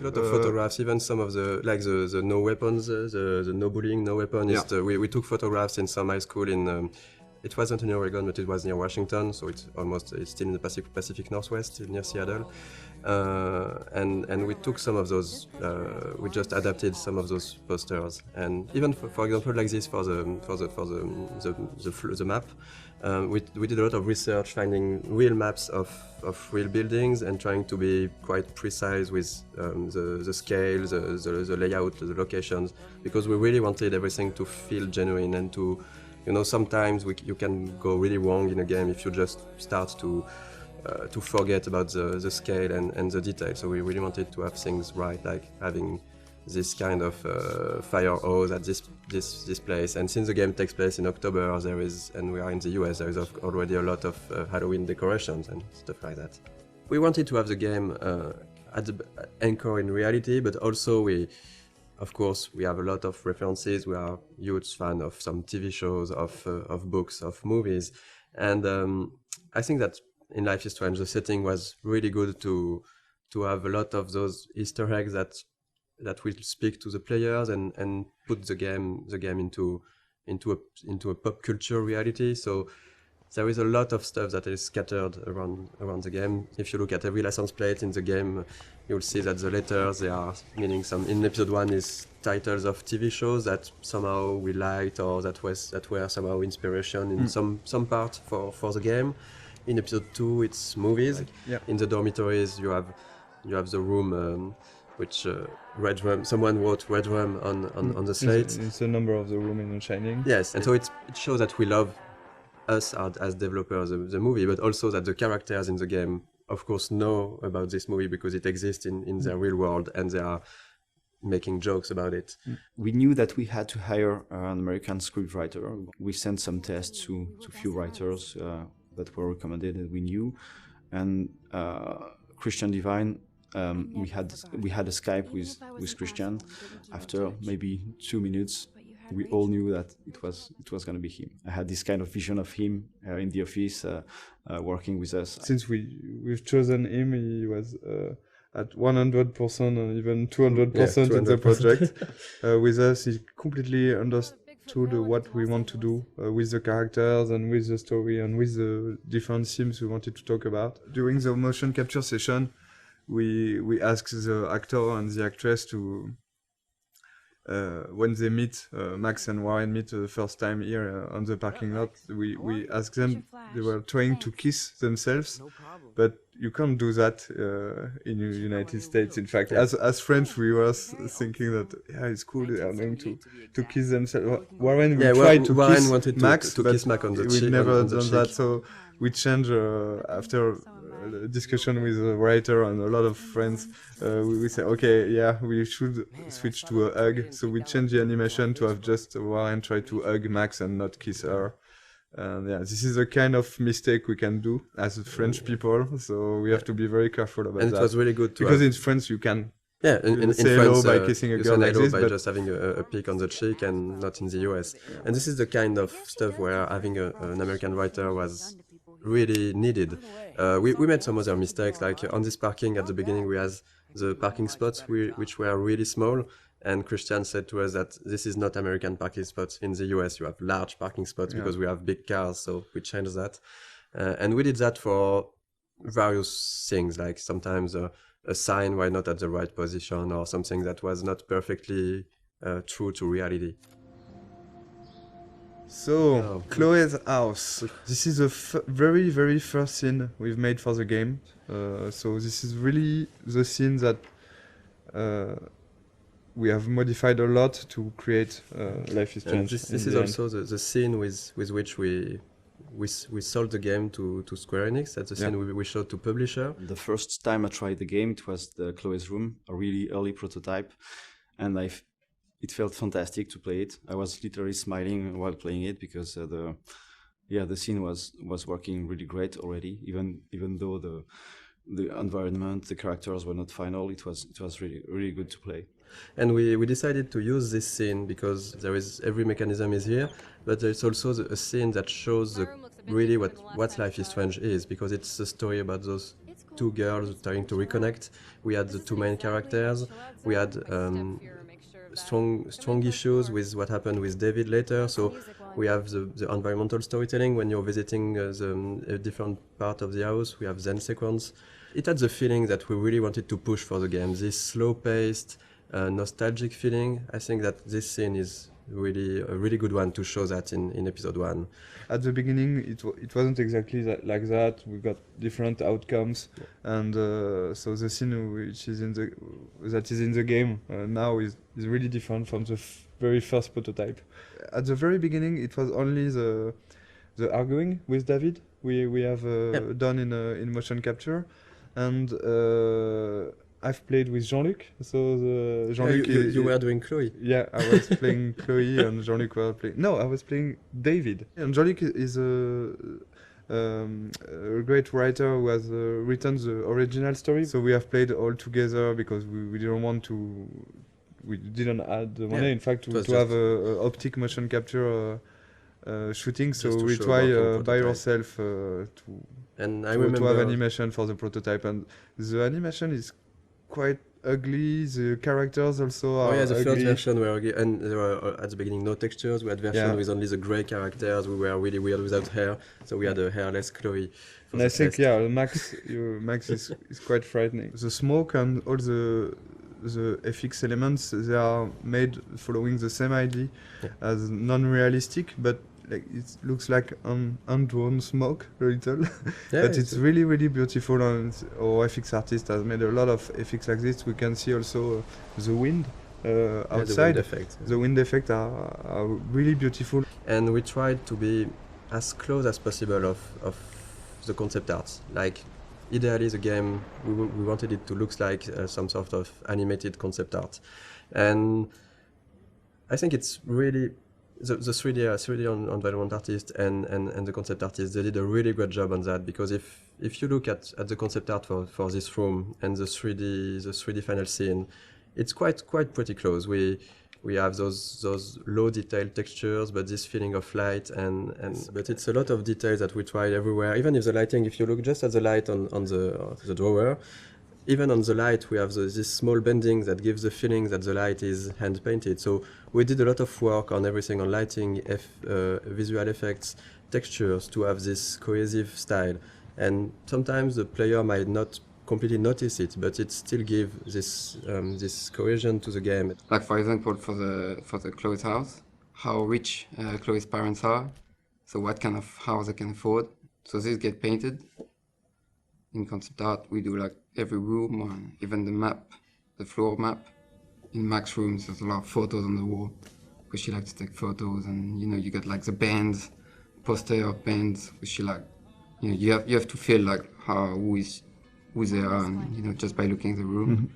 a lot of photographs, even some of the the no weapons, the no bullying, no weapon. Yeah. We took photographs in some high school in. It wasn't in Oregon, but it was near Washington, so it's still in the Pacific Northwest, near Seattle. And we took some of those. We just adapted some of those posters, and even for example, like this for the map. We did a lot of research, finding real maps of real buildings and trying to be quite precise with the scale, the layout, the locations, because we really wanted everything to feel genuine and to, sometimes you can go really wrong in a game if you just start to forget about the scale and the detail. So we really wanted to have things right, like having this kind of fire hose at this place. And since the game takes place in October, and we are in the US, there is already a lot of Halloween decorations and stuff like that. We wanted to have the game at the anchor in reality, but also of course, we have a lot of references. We are huge fan of some TV shows, of books, of movies, and I think that in Life is Strange, the setting was really good to have a lot of those Easter eggs that will speak to the players and put the game into a pop culture reality. So there is a lot of stuff that is scattered around the game. If you look at every license plate in the game, you'll see that the letters, they are meaning in episode 1 is titles of TV shows that somehow we liked or that were somehow inspiration in some part for the game. In episode 2, it's movies. In the dormitories, you have the room which Red Rum. Someone wrote Red Rum on the slate. It's the number of the room in Shining. Yes, and so it shows that we love us as developers the movie, but also that the characters in the game, of course, know about this movie because it exists in their real world and they are making jokes about it. We knew that we had to hire an American scriptwriter. We sent some tests to few writers that were recommended and we knew. And Christian Devine, we had a Skype with Christian. After maybe 2 minutes, we all knew that it was going to be him. I had this kind of vision of him in the office working with us. Since we've chosen him, he was at 100% and even 200% in the project. With us, he completely understood what we want to do with the characters and with the story and with the different themes we wanted to talk about. During the motion capture session, we asked the actor and the actress to when they meet, Max and Warren meet the first time here on the parking lot, we asked them, they were trying to kiss themselves, but you can't do that in the United States. In fact, as French, we were thinking that, it's cool, they are going to kiss themselves. Warren tried to kiss Max, to kiss Max on the cheek. We'd never done that, so we changed after discussion with a writer and a lot of friends. We say, okay, we should switch to a hug. So we changed the animation to have just Warren try to hug Max and not kiss her. And this is a kind of mistake we can do as French people. So we have to be very careful about that. And it was really good because in France you can. In say France, hello by kissing a girl like hello this, by but just having a peek on the cheek, and not in the US. And this is the kind of stuff where having an American writer was really needed. We made some other mistakes, like on this parking at the beginning we had the parking spots which were really small, and Christian said to us that this is not American parking spots. In the US you have large parking spots because we have big cars, so we changed that. And we did that for various things, like sometimes a sign were not at the right position or something that was not perfectly true to reality. So, Chloe's house. This is the very, very first scene we've made for the game. So this is really the scene that we have modified a lot to create Life is Strange. This is also the scene with which we sold the game to Square Enix. That's the scene we showed to publisher. The first time I tried the game, it was the Chloe's room, a really early prototype, and it felt fantastic to play it. I was literally smiling while playing it because the scene was working really great already. Even though the environment, the characters were not final, it was really really good to play. And we decided to use this scene because every mechanism is here, but there's also a scene that shows really what Life is Strange is, because it's a story about those two girls trying to reconnect. We had the two main characters. We had strong issues with what happened with David later. So we have the environmental storytelling when you're visiting a different part of the house. We have Zen sequence. It had the feeling that we really wanted to push for the game. This slow-paced, nostalgic feeling. I think that this scene is really a really good one to show that in episode 1. At the beginning, it wasn't exactly like that. We got different outcomes, and so the scene which is in the game now is really different from the very first prototype. At the very beginning, it was only the arguing with David we have done in motion capture, and I've played with Jean-Luc, so Jean-Luc. You were doing Chloe. Yeah, I was playing Chloe, and Jean-Luc was playing. No, I was playing David. And Jean-Luc is a great writer who has written the original story. So we have played all together because we didn't want to. We didn't add the money. In fact, to have a optic motion capture shooting. So we try by ourselves to have animation for the prototype, and the animation is quite ugly. The characters also are the ugly. first version were ugly, and there were at the beginning no textures. We had version with only the grey characters. We were really weird without hair, so we had a hairless Chloe. And I think Max is quite frightening. The smoke and all the FX elements, they are made following the same idea as non-realistic, but like it looks like undrawn smoke a little. But it's really, really beautiful, and our FX artist has made a lot of FX like this. We can see also the wind outside. The wind effects are really beautiful. And we tried to be as close as possible of the concept art. Like, ideally the game, we wanted it to look like some sort of animated concept art. And I think it's really the 3D environment artist and the concept artist, they did a really great job on that, because if you look at the concept art for this room and the 3D final scene, it's quite pretty close. We have those low detailed textures, but this feeling of light but it's a lot of details that we tried everywhere. Even if the lighting, if you look just at the light on the drawer, even on the light, we have this small bending that gives the feeling that the light is hand painted. So we did a lot of work on everything, on lighting, visual effects, textures, to have this cohesive style. And sometimes the player might not completely notice it, but it still gives this cohesion to the game. Like, for example, for the Chloe's house, how rich Chloe's parents are, so what kind of house they can afford. So this get painted. In concept art, we do like every room, or even the map, the floor map. In Max's rooms, there's a lot of photos on the wall, because she likes to take photos, and you got like the bands, poster of bands, which she like. You have to feel like who they are, and just by looking at the room. Mm-hmm.